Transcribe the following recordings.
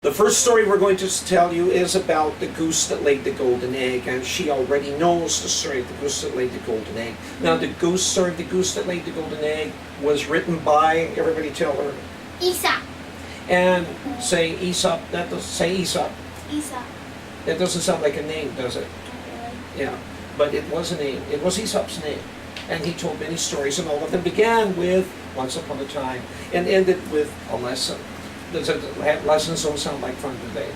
The first story we're going to tell you is about the goose that laid the golden egg, and she already knows the story of the goose that laid the golden egg. Now the story of the goose that laid the golden egg was written by, everybody tell her. Aesop. And say Aesop, say Aesop. Aesop. That doesn't sound like a name, does it? Yeah, but it was a name. It was Aesop's name. And he told many stories, and all of them began with once upon a time and ended with a lesson. Lessons don't sound like fun today,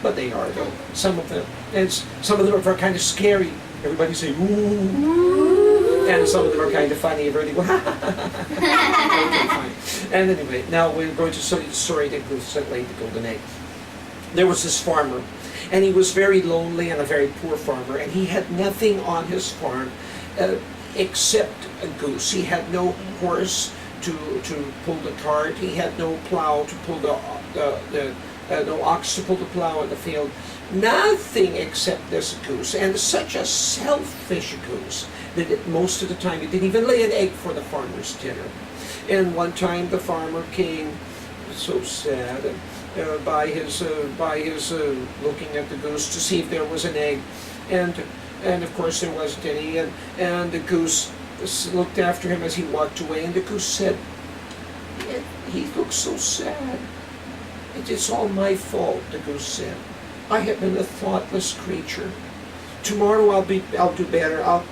but they are though. Some of them are kind of scary. Everybody say ooh, and some of them are kind of funny. Everybody go ha ha ha. Okay, fine. And anyway, now we're going to tell you the story of the goose that laid the golden egg. There was this farmer, and he was very lonely and a very poor farmer, and he had nothing on his farm except a goose. He had no horse to pull the cart. He had no plow to pull no ox to pull the plow in the field. Nothing except this goose, and such a selfish goose that most of the time he didn't even lay an egg for the farmer's dinner. And one time the farmer came, so sad, by his looking at the goose to see if there was an egg, and of course there wasn't any, and the goose looked after him as he walked away, and the goose said, he looks so sad. It's all my fault, the goose said. I have been a thoughtless creature. Tomorrow I'll do better. I'll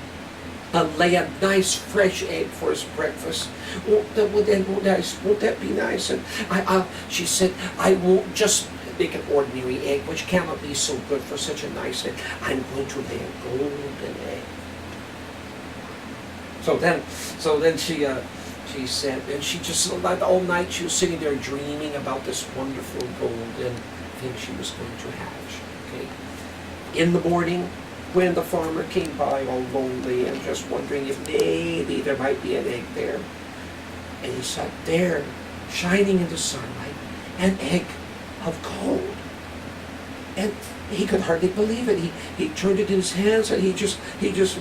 lay a nice fresh egg for his breakfast. Won't that be nice? And she said, I won't just make an ordinary egg, which cannot be so good for such a nice egg. I'm going to lay a golden egg. So then she said, and she just, all night she was sitting there dreaming about this wonderful golden thing she was going to hatch. Okay. In the morning, when the farmer came by all lonely and just wondering if maybe there might be an egg there, and he sat there, shining in the sunlight, an egg of gold. And he could hardly believe it. He turned it in his hands, and he just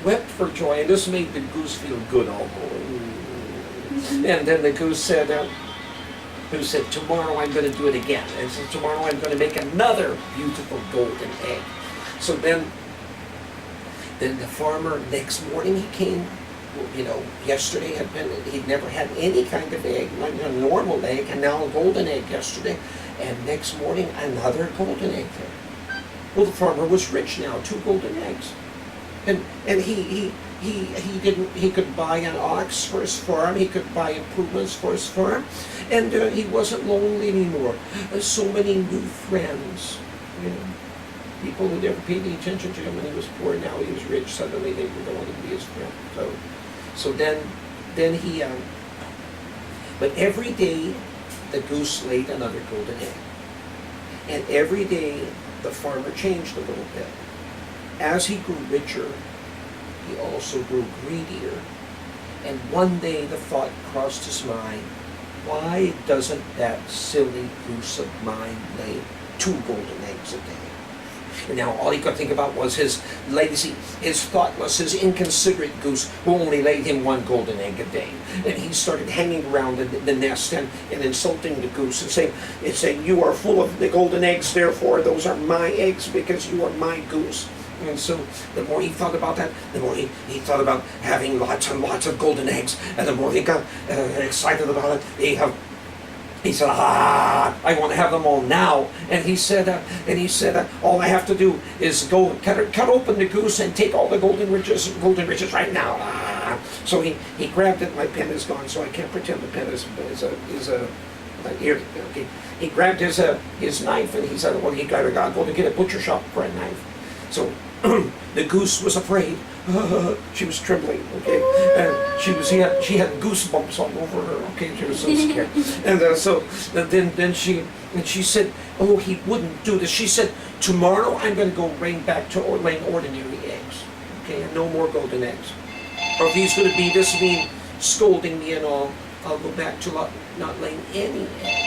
wept for joy. And this made the goose feel good all morning. And then the goose said, tomorrow I'm going to do it again. And so tomorrow I'm going to make another beautiful golden egg. So then the farmer, next morning he came. Yesterday he'd never had any kind of egg, like a normal egg, and now a golden egg yesterday. And next morning another golden egg there. Well, the farmer was rich now, 2 golden eggs. And he could buy an ox for his farm, he could buy improvements for his farm, and he wasn't lonely anymore. So many new friends, people who never paid any attention to him when he was poor. Now he was rich, suddenly they wanted to be his friend. So then he, but every day the goose laid another golden egg. And every day the farmer changed a little bit. As he grew richer, he also grew greedier. And one day the thought crossed his mind, why doesn't that silly goose of mine lay 2 golden eggs a day? And now all he could think about was his lazy, his thoughtless, his inconsiderate goose who only laid him 1 golden egg a day. And he started hanging around the nest and insulting the goose and saying, you are full of the golden eggs, therefore those are my eggs because you are my goose. And so the more he thought about that, the more he thought about having lots and lots of golden eggs. And the more he got excited about it, he said, I want to have them all now. And he said, all I have to do is go cut open the goose and take all the golden riches right now. So he grabbed it. My pen is gone, so I can't pretend the pen is here. Okay. He grabbed his knife, and he said, well, he got to go to get a butcher shop for a knife. So the goose was afraid. She was trembling, okay, and she had goosebumps all over her, okay. She was so scared, and then she said, oh, he wouldn't do this. She said, tomorrow I'm going to go back to laying ordinary eggs, okay, and no more golden eggs. Or if he's going to be this mean, scolding me and all, I'll go back to not laying any eggs.